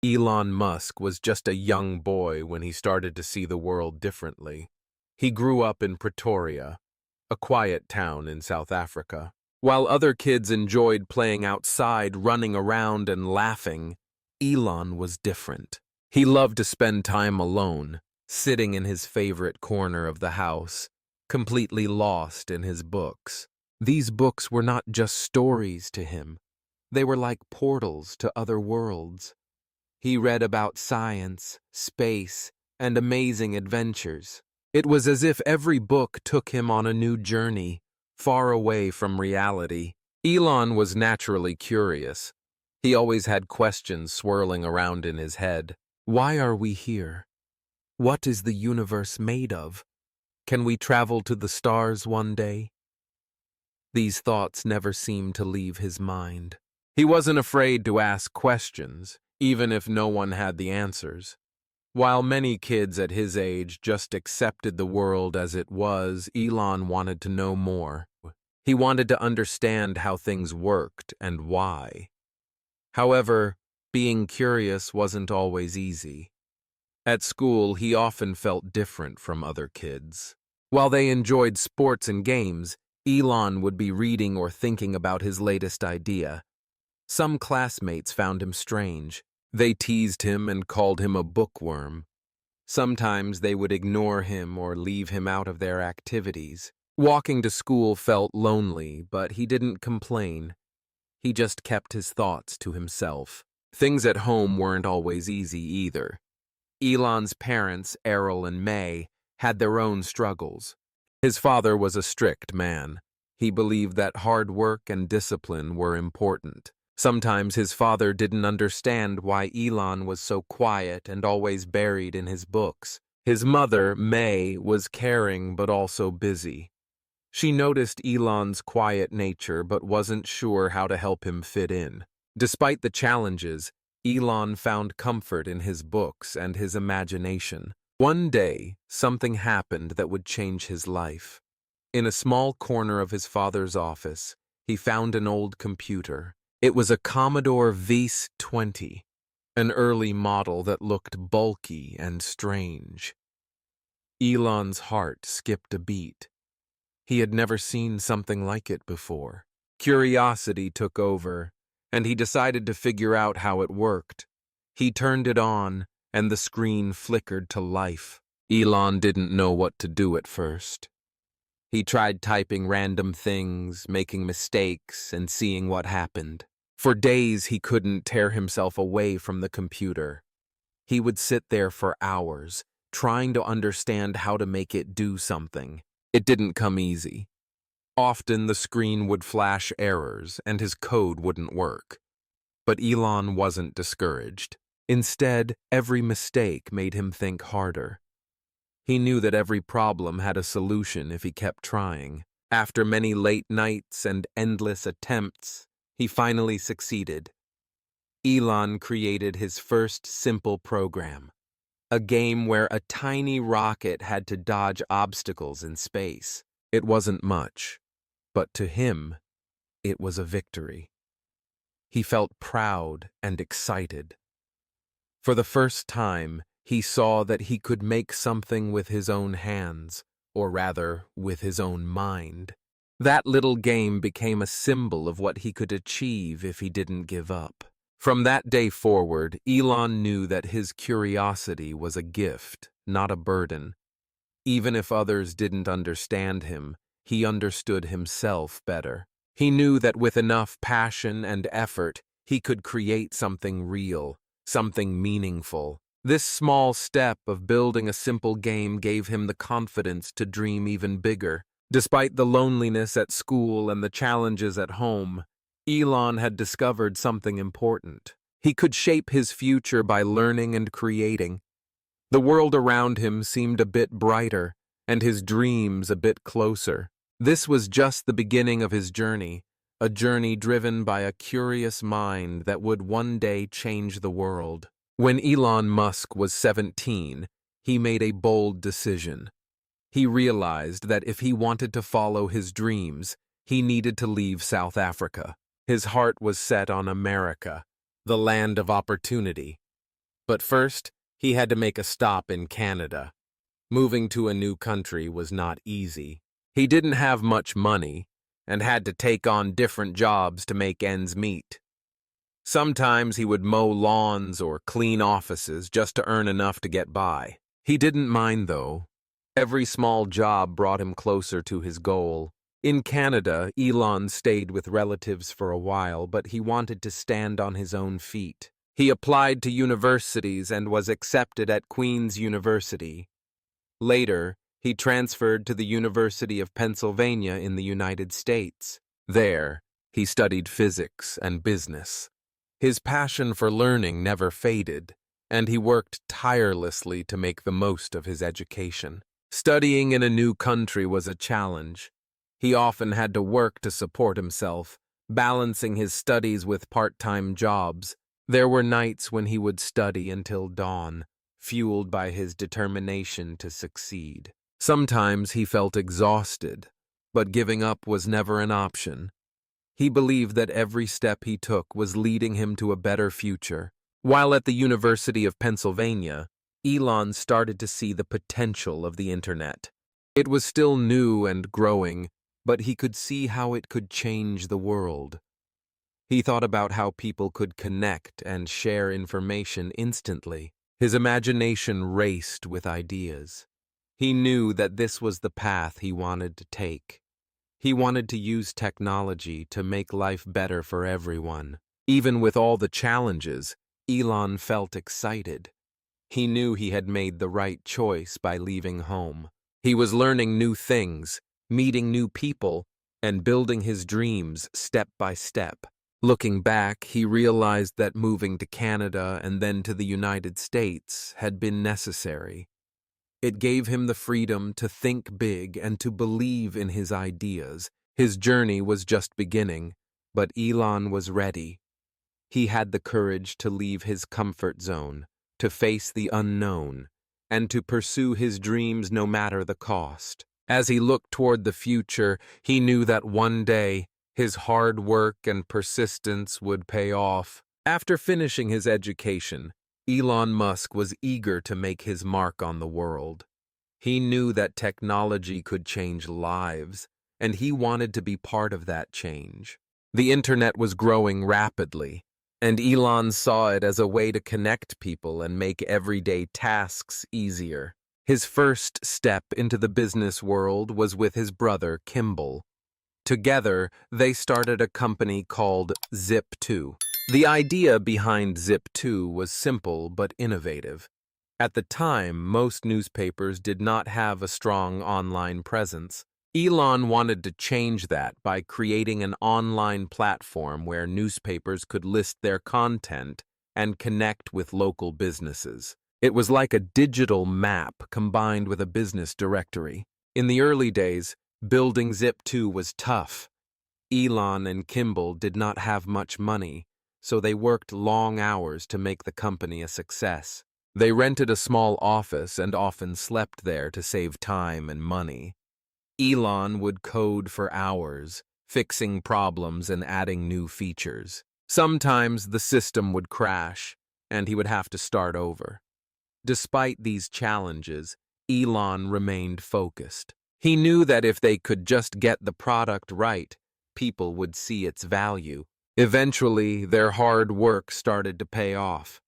Elon Musk was just a young boy when he started to see the world differently. He grew up in Pretoria, a quiet town in South Africa. While other kids enjoyed playing outside, running around and laughing, Elon was different. He loved to spend time alone, sitting in his favorite corner of the house, completely lost in his books. These books were not just stories to him. They were like portals to other worlds. He read about science, space, and amazing adventures. It was as if every book took him on a new journey, far away from reality. Elon was naturally curious. He always had questions swirling around in his head. Why are we here? What is the universe made of? Can we travel to the stars one day? These thoughts never seemed to leave his mind. He wasn't afraid to ask questions, even if no one had the answers. While many kids at his age just accepted the world as it was, Elon wanted to know more. He wanted to understand how things worked and why. However, being curious wasn't always easy. At school, he often felt different from other kids. While they enjoyed sports and games, Elon would be reading or thinking about his latest idea. Some classmates found him strange. They teased him and called him a bookworm. Sometimes they would ignore him or leave him out of their activities. Walking to school felt lonely, but he didn't complain. He just kept his thoughts to himself. Things at home weren't always easy either. Elon's parents, Errol and May, had their own struggles. His father was a strict man. He believed that hard work and discipline were important. Sometimes his father didn't understand why Elon was so quiet and always buried in his books. His mother, May, was caring but also busy. She noticed Elon's quiet nature but wasn't sure how to help him fit in. Despite the challenges, Elon found comfort in his books and his imagination. One day, something happened that would change his life. In a small corner of his father's office, he found an old computer. It was a Commodore VIC-20, an early model that looked bulky and strange. Elon's heart skipped a beat. He had never seen something like it before. Curiosity took over, and he decided to figure out how it worked. He turned it on, and the screen flickered to life. Elon didn't know what to do at first. He tried typing random things, making mistakes, and seeing what happened. For days, he couldn't tear himself away from the computer. He would sit there for hours, trying to understand how to make it do something. It didn't come easy. Often the screen would flash errors and his code wouldn't work. But Elon wasn't discouraged. Instead, every mistake made him think harder. He knew that every problem had a solution if he kept trying. After many late nights and endless attempts, he finally succeeded. Elon created his first simple program, a game where a tiny rocket had to dodge obstacles in space. It wasn't much, but to him, it was a victory. He felt proud and excited. For the first time, he saw that he could make something with his own hands, or rather, with his own mind. That little game became a symbol of what he could achieve if he didn't give up. From that day forward, Elon knew that his curiosity was a gift, not a burden. Even if others didn't understand him, he understood himself better. He knew that with enough passion and effort, he could create something real, something meaningful. This small step of building a simple game gave him the confidence to dream even bigger. Despite the loneliness at school and the challenges at home, Elon had discovered something important. He could shape his future by learning and creating. The world around him seemed a bit brighter, and his dreams a bit closer. This was just the beginning of his journey, a journey driven by a curious mind that would one day change the world. When Elon Musk was 17, he made a bold decision. He realized that if he wanted to follow his dreams, he needed to leave South Africa. His heart was set on America, the land of opportunity. But first, he had to make a stop in Canada. Moving to a new country was not easy. He didn't have much money and had to take on different jobs to make ends meet. Sometimes he would mow lawns or clean offices just to earn enough to get by. He didn't mind, though. Every small job brought him closer to his goal. In Canada, Elon stayed with relatives for a while, but he wanted to stand on his own feet. He applied to universities and was accepted at Queen's University. Later, he transferred to the University of Pennsylvania in the United States. There, he studied physics and business. His passion for learning never faded, and he worked tirelessly to make the most of his education. Studying in a new country was a challenge. He often had to work to support himself, balancing his studies with part-time jobs. There were nights when he would study until dawn, fueled by his determination to succeed. Sometimes he felt exhausted, but giving up was never an option. He believed that every step he took was leading him to a better future. While at the University of Pennsylvania, Elon started to see the potential of the internet. It was still new and growing, but he could see how it could change the world. He thought about how people could connect and share information instantly. His imagination raced with ideas. He knew that this was the path he wanted to take. He wanted to use technology to make life better for everyone. Even with all the challenges, Elon felt excited. He knew he had made the right choice by leaving home. He was learning new things, meeting new people, and building his dreams step by step. Looking back, he realized that moving to Canada and then to the United States had been necessary. It gave him the freedom to think big and to believe in his ideas. His journey was just beginning, but Elon was ready. He had the courage to leave his comfort zone, to face the unknown, and to pursue his dreams no matter the cost. As he looked toward the future, he knew that one day, his hard work and persistence would pay off. After finishing his education, Elon Musk was eager to make his mark on the world. He knew that technology could change lives, and he wanted to be part of that change. The internet was growing rapidly, and Elon saw it as a way to connect people and make everyday tasks easier. His first step into the business world was with his brother, Kimball. Together, they started a company called Zip2. The idea behind Zip2 was simple but innovative. At the time, most newspapers did not have a strong online presence. Elon wanted to change that by creating an online platform where newspapers could list their content and connect with local businesses. It was like a digital map combined with a business directory. In the early days, building Zip2 was tough. Elon and Kimball did not have much money, so they worked long hours to make the company a success. They rented a small office and often slept there to save time and money. Elon would code for hours, fixing problems and adding new features. Sometimes the system would crash, and he would have to start over. Despite these challenges, Elon remained focused. He knew that if they could just get the product right, people would see its value. Eventually, their hard work started to pay off.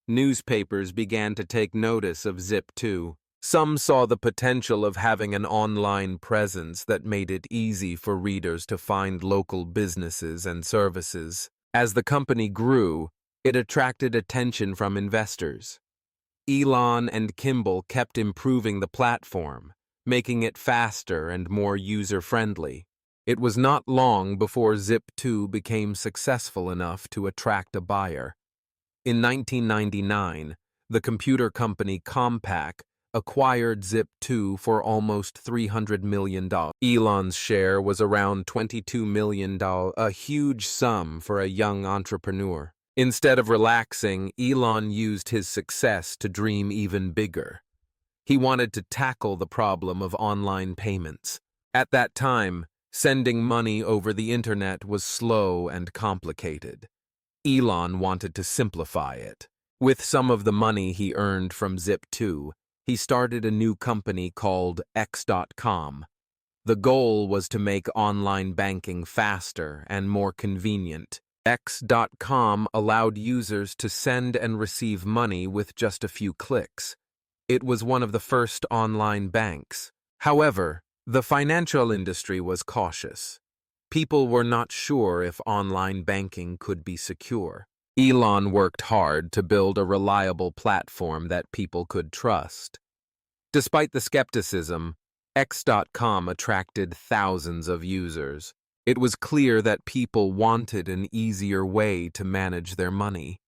Newspapers began to take notice of Zip2. Some saw the potential of having an online presence that made it easy for readers to find local businesses and services. As the company grew, it attracted attention from investors. Elon and Kimball kept improving the platform, making it faster and more user-friendly. It was not long before Zip2 became successful enough to attract a buyer. In 1999, the computer company Compaq acquired Zip2 for almost $300 million. Elon's share was around $22 million, a huge sum for a young entrepreneur. Instead of relaxing, Elon used his success to dream even bigger. He wanted to tackle the problem of online payments. At that time, sending money over the internet was slow and complicated. Elon wanted to simplify it. With some of the money he earned from Zip2, he started a new company called X.com. The goal was to make online banking faster and more convenient. X.com allowed users to send and receive money with just a few clicks. It was one of the first online banks. However, the financial industry was cautious. People were not sure if online banking could be secure. Elon worked hard to build a reliable platform that people could trust. Despite the skepticism, X.com attracted thousands of users. It was clear that people wanted an easier way to manage their money.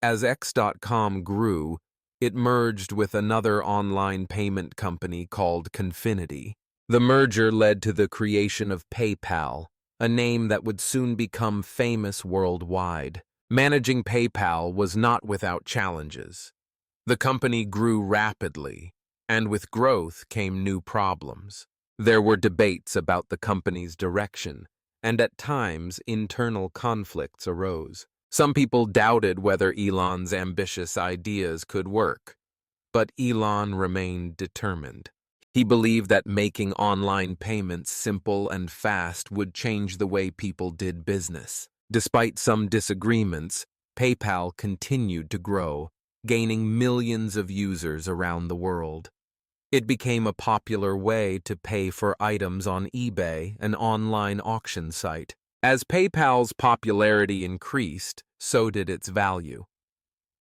As X.com grew, it merged with another online payment company called Confinity. The merger led to the creation of PayPal, a name that would soon become famous worldwide. Managing PayPal was not without challenges. The company grew rapidly, and with growth came new problems. There were debates about the company's direction, and at times internal conflicts arose. Some people doubted whether Elon's ambitious ideas could work, but Elon remained determined. He believed that making online payments simple and fast would change the way people did business. Despite some disagreements, PayPal continued to grow, gaining millions of users around the world. It became a popular way to pay for items on eBay, an online auction site. As PayPal's popularity increased, so did its value.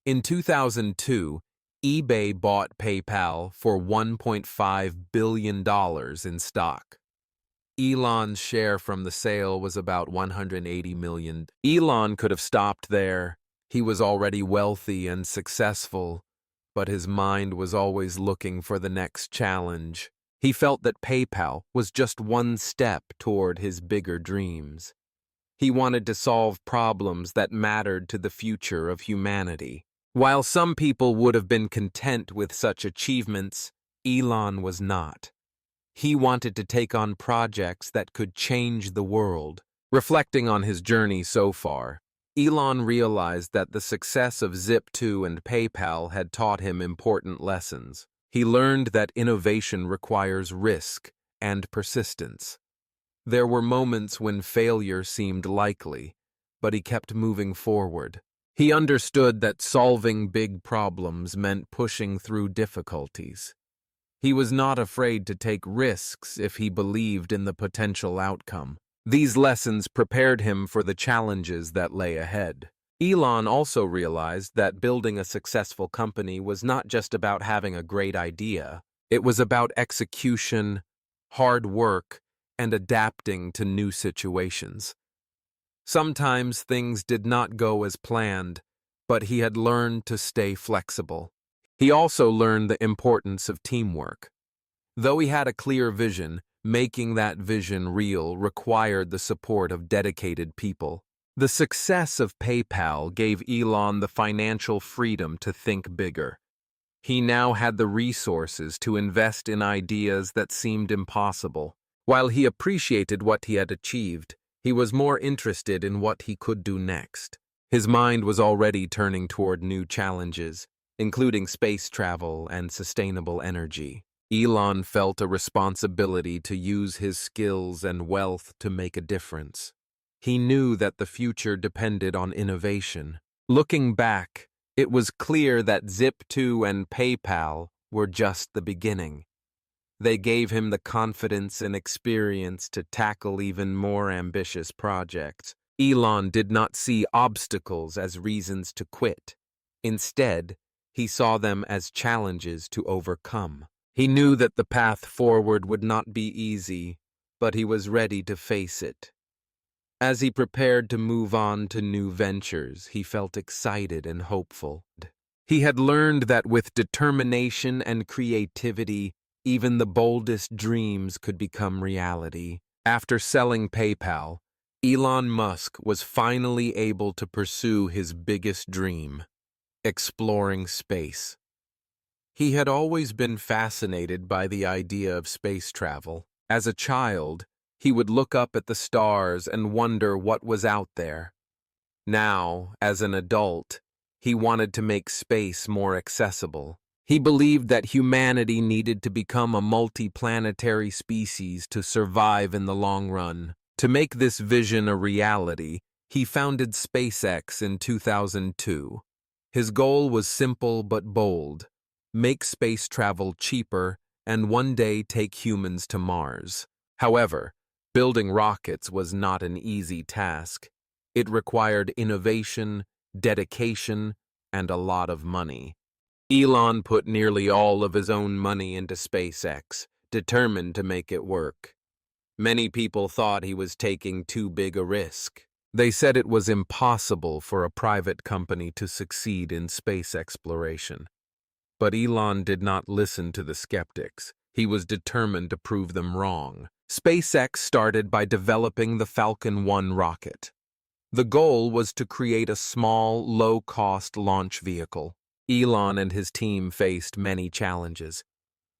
In 2002, eBay bought PayPal for $1.5 billion in stock. Elon's share from the sale was about $180 million. Elon could have stopped there. He was already wealthy and successful, but his mind was always looking for the next challenge. He felt that PayPal was just one step toward his bigger dreams. He wanted to solve problems that mattered to the future of humanity. While some people would have been content with such achievements, Elon was not. He wanted to take on projects that could change the world. Reflecting on his journey so far, Elon realized that the success of Zip2 and PayPal had taught him important lessons. He learned that innovation requires risk and persistence. There were moments when failure seemed likely, but he kept moving forward. He understood that solving big problems meant pushing through difficulties. He was not afraid to take risks if he believed in the potential outcome. These lessons prepared him for the challenges that lay ahead. Elon also realized that building a successful company was not just about having a great idea. It was about execution, hard work, and adapting to new situations. Sometimes things did not go as planned, but he had learned to stay flexible. He also learned the importance of teamwork. Though he had a clear vision, making that vision real required the support of dedicated people. The success of PayPal gave Elon the financial freedom to think bigger. He now had the resources to invest in ideas that seemed impossible. While he appreciated what he had achieved, he was more interested in what he could do next. His mind was already turning toward new challenges, including space travel and sustainable energy. Elon felt a responsibility to use his skills and wealth to make a difference. He knew that the future depended on innovation. Looking back, it was clear that Zip2 and PayPal were just the beginning. They gave him the confidence and experience to tackle even more ambitious projects. Elon did not see obstacles as reasons to quit. Instead, he saw them as challenges to overcome. He knew that the path forward would not be easy, but he was ready to face it. As he prepared to move on to new ventures, he felt excited and hopeful. He had learned that with determination and creativity, even the boldest dreams could become reality. After selling PayPal, Elon Musk was finally able to pursue his biggest dream: exploring space. He had always been fascinated by the idea of space travel. As a child, he would look up at the stars and wonder what was out there. Now, as an adult, He wanted to make space more accessible. He believed that humanity needed to become a multi-planetary species to survive in the long run. To make this vision a reality, he founded SpaceX in 2002. His goal was simple but bold: make space travel cheaper and one day take humans to Mars. However, building rockets was not an easy task. It required innovation, dedication, and a lot of money. Elon put nearly all of his own money into SpaceX, determined to make it work. Many people thought he was taking too big a risk. They said it was impossible for a private company to succeed in space exploration. But Elon did not listen to the skeptics. He was determined to prove them wrong. SpaceX started by developing the Falcon 1 rocket. The goal was to create a small, low-cost launch vehicle. Elon and his team faced many challenges.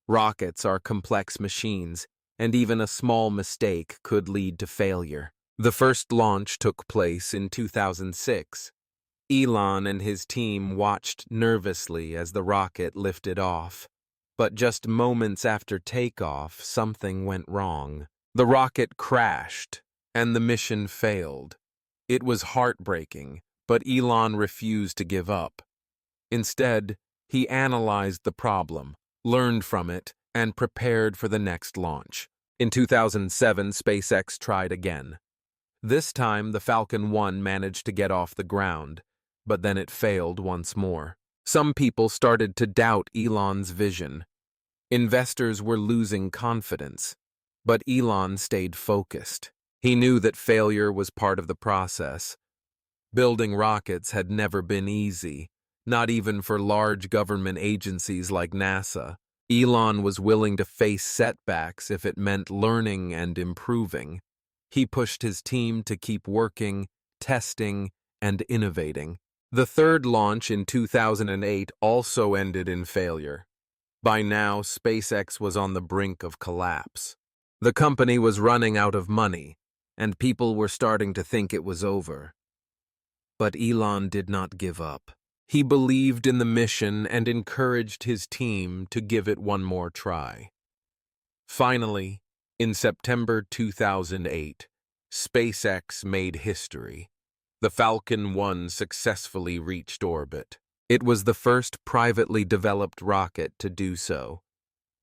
Rockets are complex machines, and even a small mistake could lead to failure. The first launch took place in 2006. Elon and his team watched nervously as the rocket lifted off. But just moments after takeoff, something went wrong. The rocket crashed, and the mission failed. It was heartbreaking, but Elon refused to give up. Instead, he analyzed the problem, learned from it, and prepared for the next launch. In 2007, SpaceX tried again. This time, the Falcon 1 managed to get off the ground, but then it failed once more. Some people started to doubt Elon's vision. Investors were losing confidence, but Elon stayed focused. He knew that failure was part of the process. Building rockets had never been easy, not even for large government agencies like NASA. Elon was willing to face setbacks if it meant learning and improving. He pushed his team to keep working, testing, and innovating. The third launch in 2008 also ended in failure. By now, SpaceX was on the brink of collapse. The company was running out of money, and people were starting to think it was over. But Elon did not give up. He believed in the mission and encouraged his team to give it one more try. Finally, in September 2008, SpaceX made history. The Falcon 1 successfully reached orbit. It was the first privately developed rocket to do so.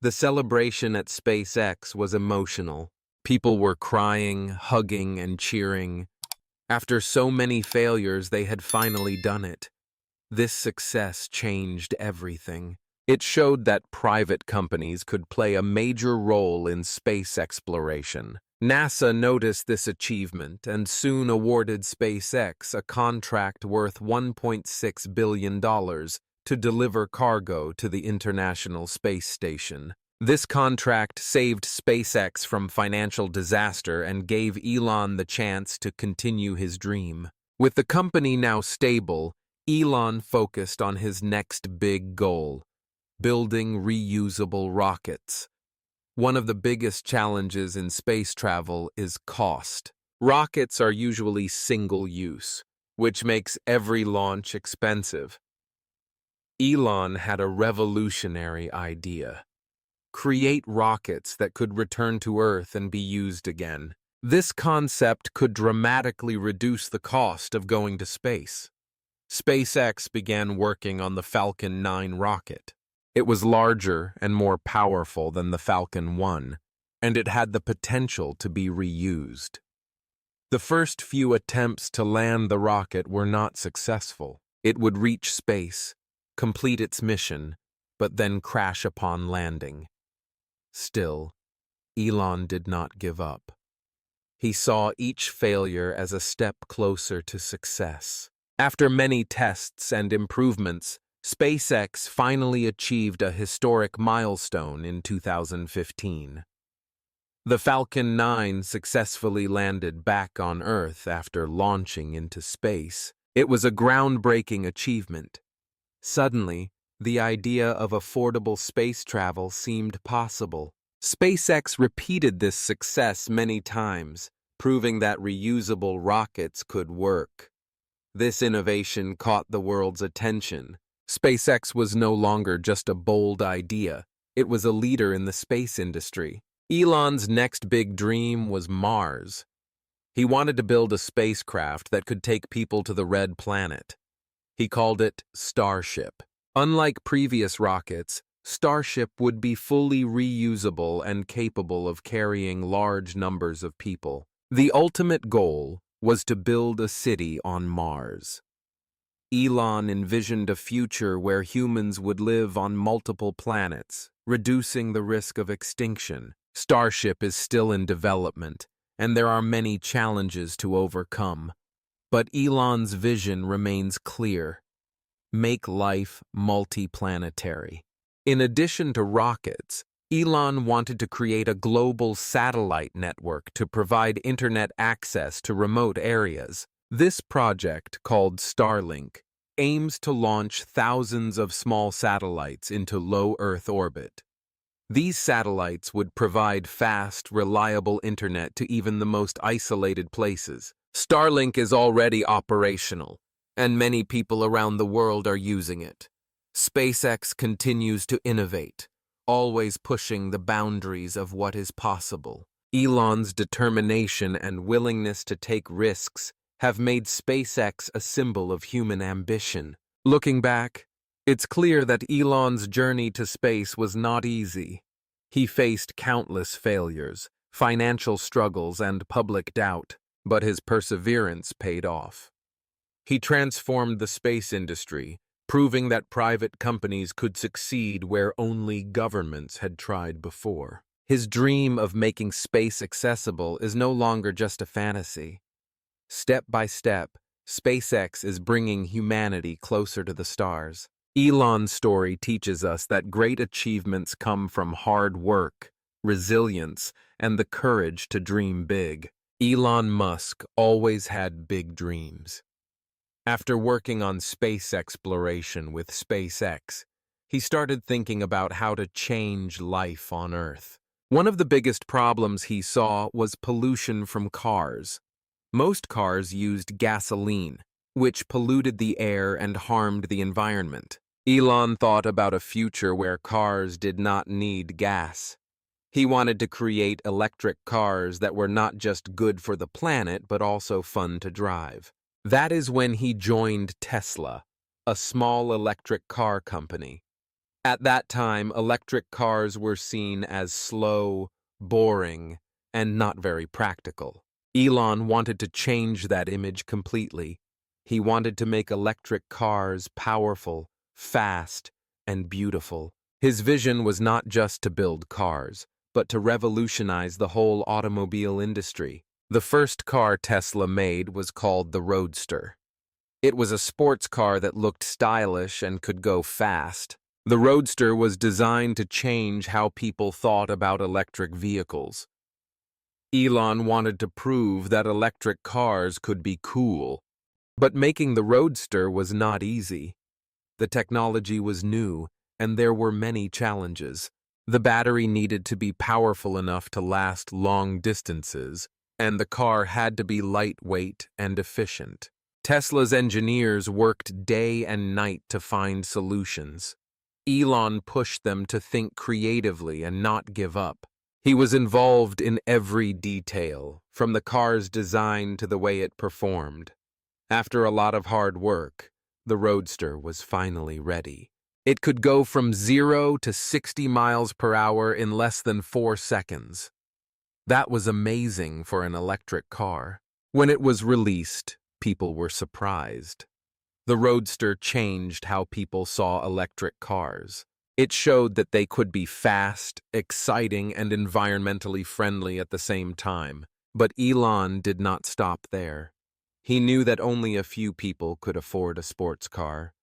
The celebration at SpaceX was emotional. People were crying, hugging, and cheering. After so many failures, they had finally done it. This success changed everything. It showed that private companies could play a major role in space exploration. NASA noticed this achievement and soon awarded SpaceX a contract worth $1.6 billion to deliver cargo to the International Space Station. This contract saved SpaceX from financial disaster and gave Elon the chance to continue his dream. With the company now stable, Elon focused on his next big goal: building reusable rockets. One of the biggest challenges in space travel is cost. Rockets are usually single-use, which makes every launch expensive. Elon had a revolutionary idea: create rockets that could return to Earth and be used again. This concept could dramatically reduce the cost of going to space. SpaceX began working on the Falcon 9 rocket. It was larger and more powerful than the Falcon 1, and it had the potential to be reused. The first few attempts to land the rocket were not successful. It would reach space, complete its mission, but then crash upon landing. Still, Elon did not give up. He saw each failure as a step closer to success. After many tests and improvements, SpaceX finally achieved a historic milestone in 2015. The Falcon 9 successfully landed back on Earth after launching into space. It was a groundbreaking achievement. Suddenly, the idea of affordable space travel seemed possible. SpaceX repeated this success many times, proving that reusable rockets could work. This innovation caught the world's attention. SpaceX was no longer just a bold idea. It was a leader in the space industry. Elon's next big dream was Mars. He wanted to build a spacecraft that could take people to the Red Planet. He called it Starship. Unlike previous rockets, Starship would be fully reusable and capable of carrying large numbers of people. The ultimate goal was to build a city on Mars. Elon envisioned a future where humans would live on multiple planets, reducing the risk of extinction. Starship is still in development, and there are many challenges to overcome. But Elon's vision remains clear: make life multiplanetary. In addition to rockets, Elon wanted to create a global satellite network to provide internet access to remote areas. This project, called Starlink, aims to launch thousands of small satellites into low Earth orbit. These satellites would provide fast, reliable internet to even the most isolated places. Starlink is already operational, and many people around the world are using it. SpaceX continues to innovate, always pushing the boundaries of what is possible. Elon's determination and willingness to take risks have made SpaceX a symbol of human ambition. Looking back, it's clear that Elon's journey to space was not easy. He faced countless failures, financial struggles, and public doubt, but his perseverance paid off. He transformed the space industry, proving that private companies could succeed where only governments had tried before. His dream of making space accessible is no longer just a fantasy. Step by step, SpaceX is bringing humanity closer to the stars. Elon's story teaches us that great achievements come from hard work, resilience, and the courage to dream big. Elon Musk always had big dreams. After working on space exploration with SpaceX, he started thinking about how to change life on Earth. One of the biggest problems he saw was pollution from cars. Most cars used gasoline, which polluted the air and harmed the environment. Elon thought about a future where cars did not need gas. He wanted to create electric cars that were not just good for the planet, but also fun to drive. That is when he joined Tesla, a small electric car company. At that time, electric cars were seen as slow, boring, and not very practical. Elon wanted to change that image completely. He wanted to make electric cars powerful, fast, and beautiful. His vision was not just to build cars, but to revolutionize the whole automobile industry. The first car Tesla made was called the Roadster. It was a sports car that looked stylish and could go fast. The Roadster was designed to change how people thought about electric vehicles. Elon wanted to prove that electric cars could be cool. But making the Roadster was not easy. The technology was new, and there were many challenges. The battery needed to be powerful enough to last long distances, and the car had to be lightweight and efficient. Tesla's engineers worked day and night to find solutions. Elon pushed them to think creatively and not give up. He was involved in every detail, from the car's design to the way it performed. After a lot of hard work, the Roadster was finally ready. It could go from 0 to 60 miles per hour in less than 4 seconds. That was amazing for an electric car. When it was released, people were surprised. The Roadster changed how people saw electric cars. It showed that they could be fast, exciting, and environmentally friendly at the same time. But Elon did not stop there. He knew that only a few people could afford a sports car.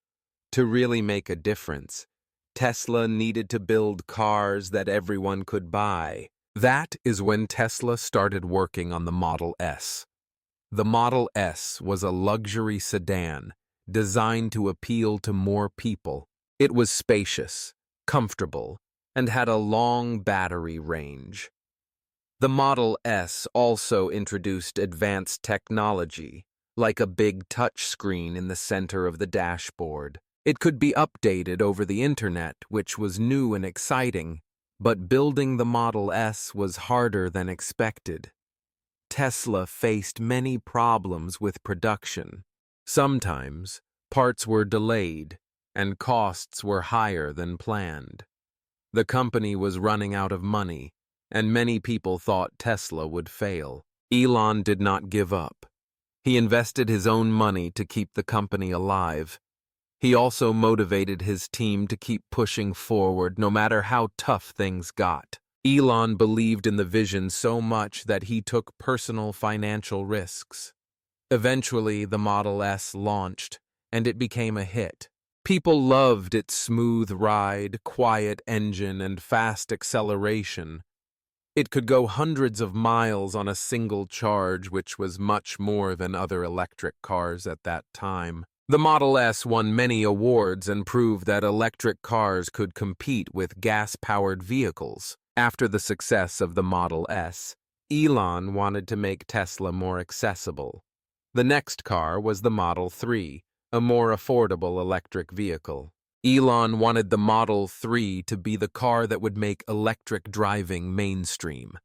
To really make a difference, Tesla needed to build cars that everyone could buy. That is when Tesla started working on the Model S. The Model S was a luxury sedan designed to appeal to more people. It was spacious, comfortable, and had a long battery range. The Model S also introduced advanced technology, like a big touch screen in the center of the dashboard. It could be updated over the internet, which was new and exciting, but building the Model S was harder than expected. Tesla faced many problems with production. Sometimes, parts were delayed, and costs were higher than planned. The company was running out of money, and many people thought Tesla would fail. Elon did not give up. He invested his own money to keep the company alive. He also motivated his team to keep pushing forward no matter how tough things got. Elon believed in the vision so much that he took personal financial risks. Eventually, the Model S launched, and it became a hit. People loved its smooth ride, quiet engine, and fast acceleration. It could go hundreds of miles on a single charge, which was much more than other electric cars at that time. The Model S won many awards and proved that electric cars could compete with gas-powered vehicles. After the success of the Model S, Elon wanted to make Tesla more accessible. The next car was the Model 3, a more affordable electric vehicle. Elon wanted the Model 3 to be the car that would make electric driving mainstream.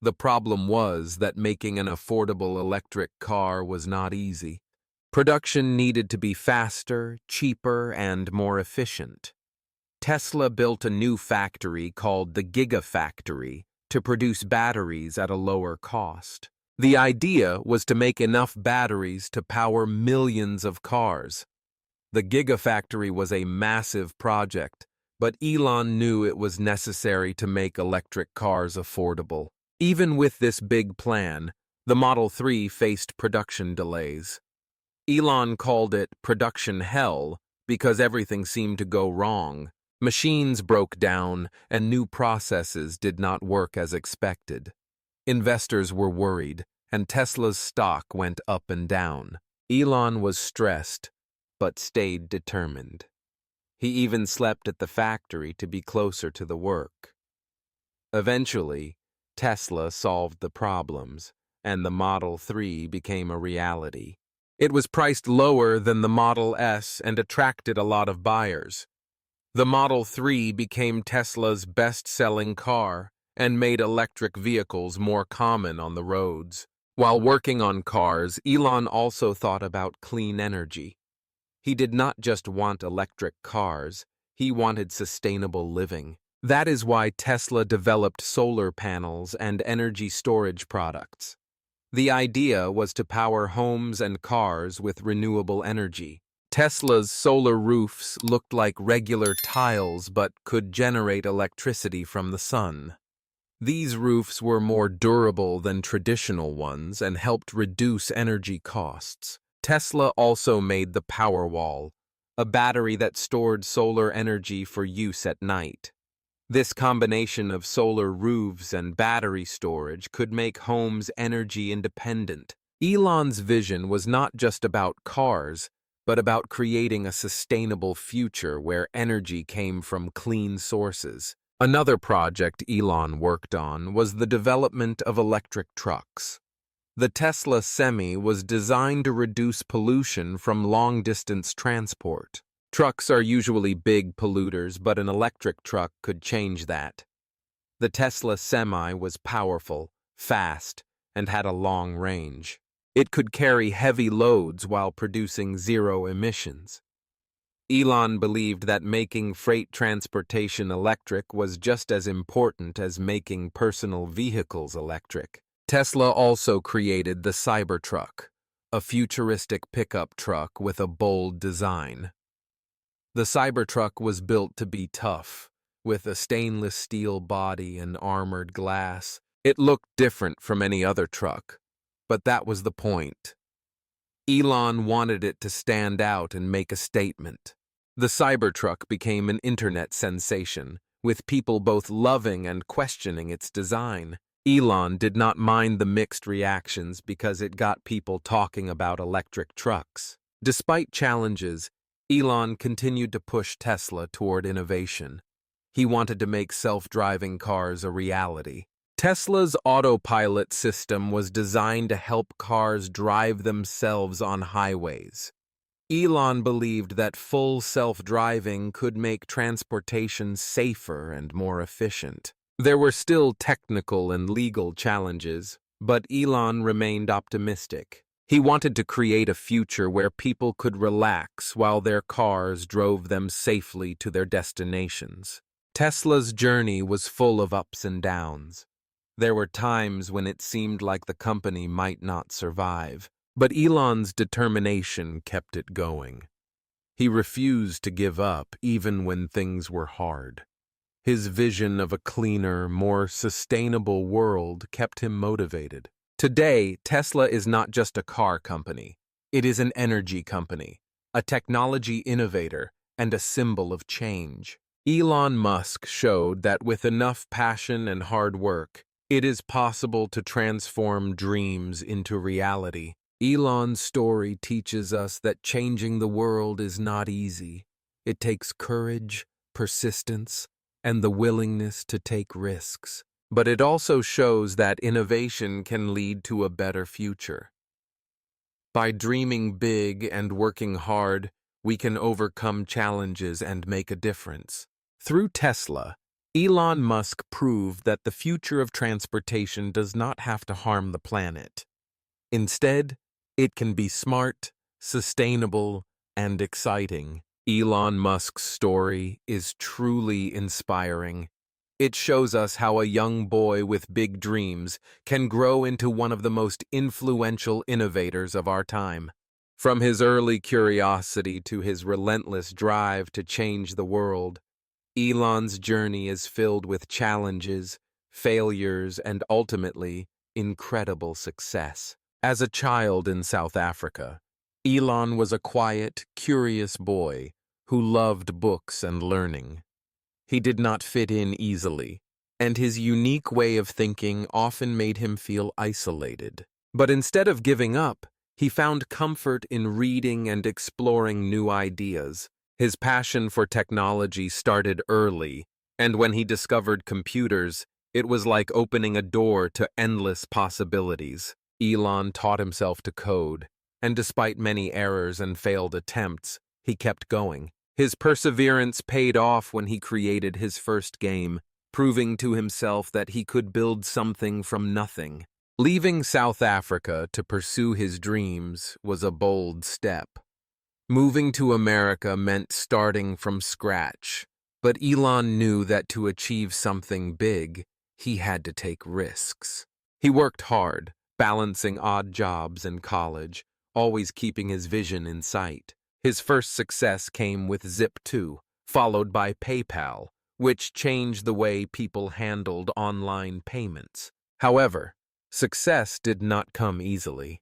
The problem was that making an affordable electric car was not easy. Production needed to be faster, cheaper, and more efficient. Tesla built a new factory called the Gigafactory to produce batteries at a lower cost. The idea was to make enough batteries to power millions of cars. The Gigafactory was a massive project, but Elon knew it was necessary to make electric cars affordable. Even with this big plan, the Model 3 faced production delays. Elon called it production hell because everything seemed to go wrong. Machines broke down, and new processes did not work as expected. Investors were worried, and Tesla's stock went up and down. Elon was stressed, but stayed determined. He even slept at the factory to be closer to the work. Eventually, Tesla solved the problems, and the Model 3 became a reality. It was priced lower than the Model S and attracted a lot of buyers. The Model 3 became Tesla's best-selling car and made electric vehicles more common on the roads. While working on cars, Elon also thought about clean energy. He did not just want electric cars, he wanted sustainable living. That is why Tesla developed solar panels and energy storage products. The idea was to power homes and cars with renewable energy. Tesla's solar roofs looked like regular tiles but could generate electricity from the sun. These roofs were more durable than traditional ones and helped reduce energy costs. Tesla also made the Powerwall, a battery that stored solar energy for use at night. This combination of solar roofs and battery storage could make homes energy independent. Elon's vision was not just about cars, but about creating a sustainable future where energy came from clean sources. Another project Elon worked on was the development of electric trucks. The Tesla Semi was designed to reduce pollution from long-distance transport. Trucks are usually big polluters, but an electric truck could change that. The Tesla Semi was powerful, fast, and had a long range. It could carry heavy loads while producing zero emissions. Elon believed that making freight transportation electric was just as important as making personal vehicles electric. Tesla also created the Cybertruck, a futuristic pickup truck with a bold design. The Cybertruck was built to be tough, with a stainless steel body and armored glass. It looked different from any other truck, but that was the point. Elon wanted it to stand out and make a statement. The Cybertruck became an internet sensation, with people both loving and questioning its design. Elon did not mind the mixed reactions because it got people talking about electric trucks. Despite challenges, Elon continued to push Tesla toward innovation. He wanted to make self-driving cars a reality. Tesla's autopilot system was designed to help cars drive themselves on highways. Elon believed that full self-driving could make transportation safer and more efficient. There were still technical and legal challenges, but Elon remained optimistic. He wanted to create a future where people could relax while their cars drove them safely to their destinations. Tesla's journey was full of ups and downs. There were times when it seemed like the company might not survive, but Elon's determination kept it going. He refused to give up even when things were hard. His vision of a cleaner, more sustainable world kept him motivated. Today, Tesla is not just a car company. It is an energy company, a technology innovator, and a symbol of change. Elon Musk showed that with enough passion and hard work, it is possible to transform dreams into reality. Elon's story teaches us that changing the world is not easy. It takes courage, persistence, and the willingness to take risks. But it also shows that innovation can lead to a better future. By dreaming big and working hard, we can overcome challenges and make a difference. Through Tesla, Elon Musk proved that the future of transportation does not have to harm the planet. Instead, it can be smart, sustainable, and exciting. Elon Musk's story is truly inspiring. It shows us how a young boy with big dreams can grow into one of the most influential innovators of our time. From his early curiosity to his relentless drive to change the world, Elon's journey is filled with challenges, failures, and ultimately, incredible success. As a child in South Africa, Elon was a quiet, curious boy who loved books and learning. He did not fit in easily, and his unique way of thinking often made him feel isolated. But instead of giving up, he found comfort in reading and exploring new ideas. His passion for technology started early, and when he discovered computers, it was like opening a door to endless possibilities. Elon taught himself to code, and despite many errors and failed attempts, he kept going. His perseverance paid off when he created his first game, proving to himself that he could build something from nothing. Leaving South Africa to pursue his dreams was a bold step. Moving to America meant starting from scratch, but Elon knew that to achieve something big, he had to take risks. He worked hard, balancing odd jobs in college, always keeping his vision in sight. His first success came with Zip2, followed by PayPal, which changed the way people handled online payments. However, success did not come easily.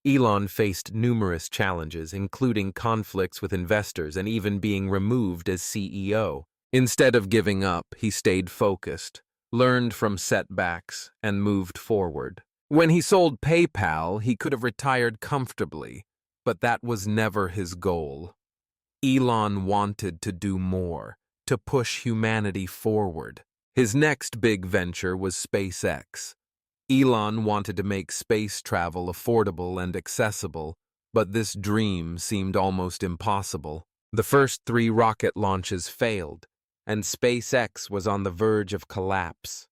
Elon faced numerous challenges, including conflicts with investors and even being removed as CEO. Instead of giving up, he stayed focused, learned from setbacks, and moved forward. When he sold PayPal, he could have retired comfortably, but that was never his goal. Elon wanted to do more, to push humanity forward. His next big venture was SpaceX. Elon wanted to make space travel affordable and accessible, but this dream seemed almost impossible. The first 3 rocket launches failed, and SpaceX was on the verge of collapse.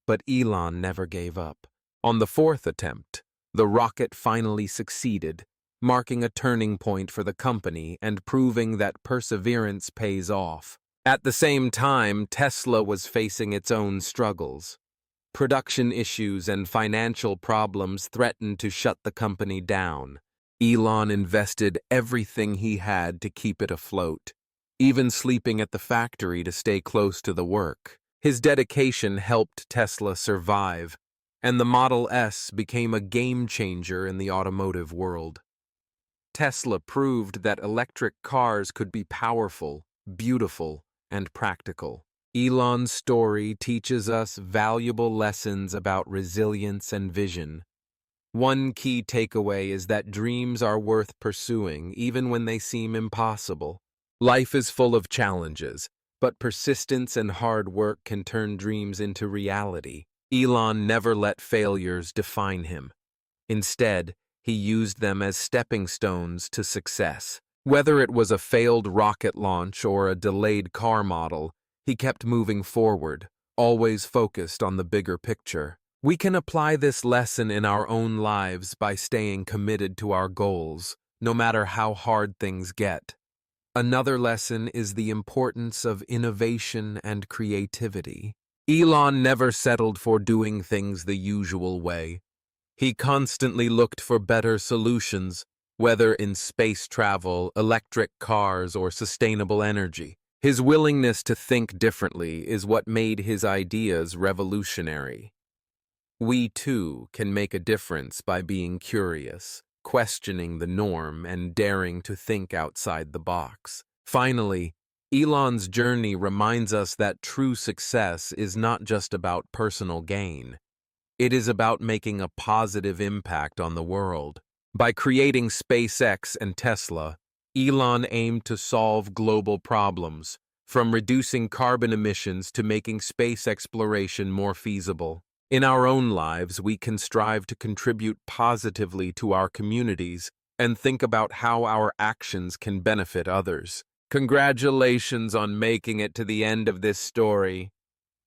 But Elon never gave up. On the 4th attempt, the rocket finally succeeded, marking a turning point for the company and proving that perseverance pays off. At the same time, Tesla was facing its own struggles. Production issues and financial problems threatened to shut the company down. Elon invested everything he had to keep it afloat, even sleeping at the factory to stay close to the work. His dedication helped Tesla survive, and the Model S became a game-changer in the automotive world. Tesla proved that electric cars could be powerful, beautiful, and practical. Elon's story teaches us valuable lessons about resilience and vision. One key takeaway is that dreams are worth pursuing even when they seem impossible. Life is full of challenges, but persistence and hard work can turn dreams into reality. Elon never let failures define him. Instead, he used them as stepping stones to success. Whether it was a failed rocket launch or a delayed car model, he kept moving forward, always focused on the bigger picture. We can apply this lesson in our own lives by staying committed to our goals, no matter how hard things get. Another lesson is the importance of innovation and creativity. Elon never settled for doing things the usual way. He constantly looked for better solutions, whether in space travel, electric cars, or sustainable energy. His willingness to think differently is what made his ideas revolutionary. We, too, can make a difference by being curious, questioning the norm, and daring to think outside the box. Finally, Elon's journey reminds us that true success is not just about personal gain. It is about making a positive impact on the world. By creating SpaceX and Tesla, Elon aimed to solve global problems, from reducing carbon emissions to making space exploration more feasible. In our own lives, we can strive to contribute positively to our communities and think about how our actions can benefit others. Congratulations on making it to the end of this story.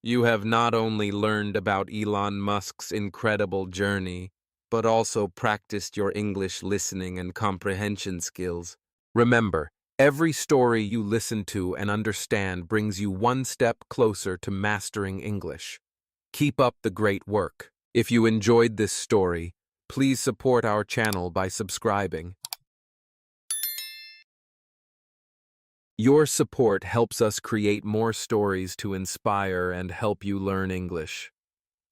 You have not only learned about Elon Musk's incredible journey, but also practiced your English listening and comprehension skills. Remember, every story you listen to and understand brings you one step closer to mastering English. Keep up the great work. If you enjoyed this story, please support our channel by subscribing. Your support helps us create more stories to inspire and help you learn English.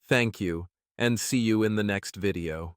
Thank you, and see you in the next video.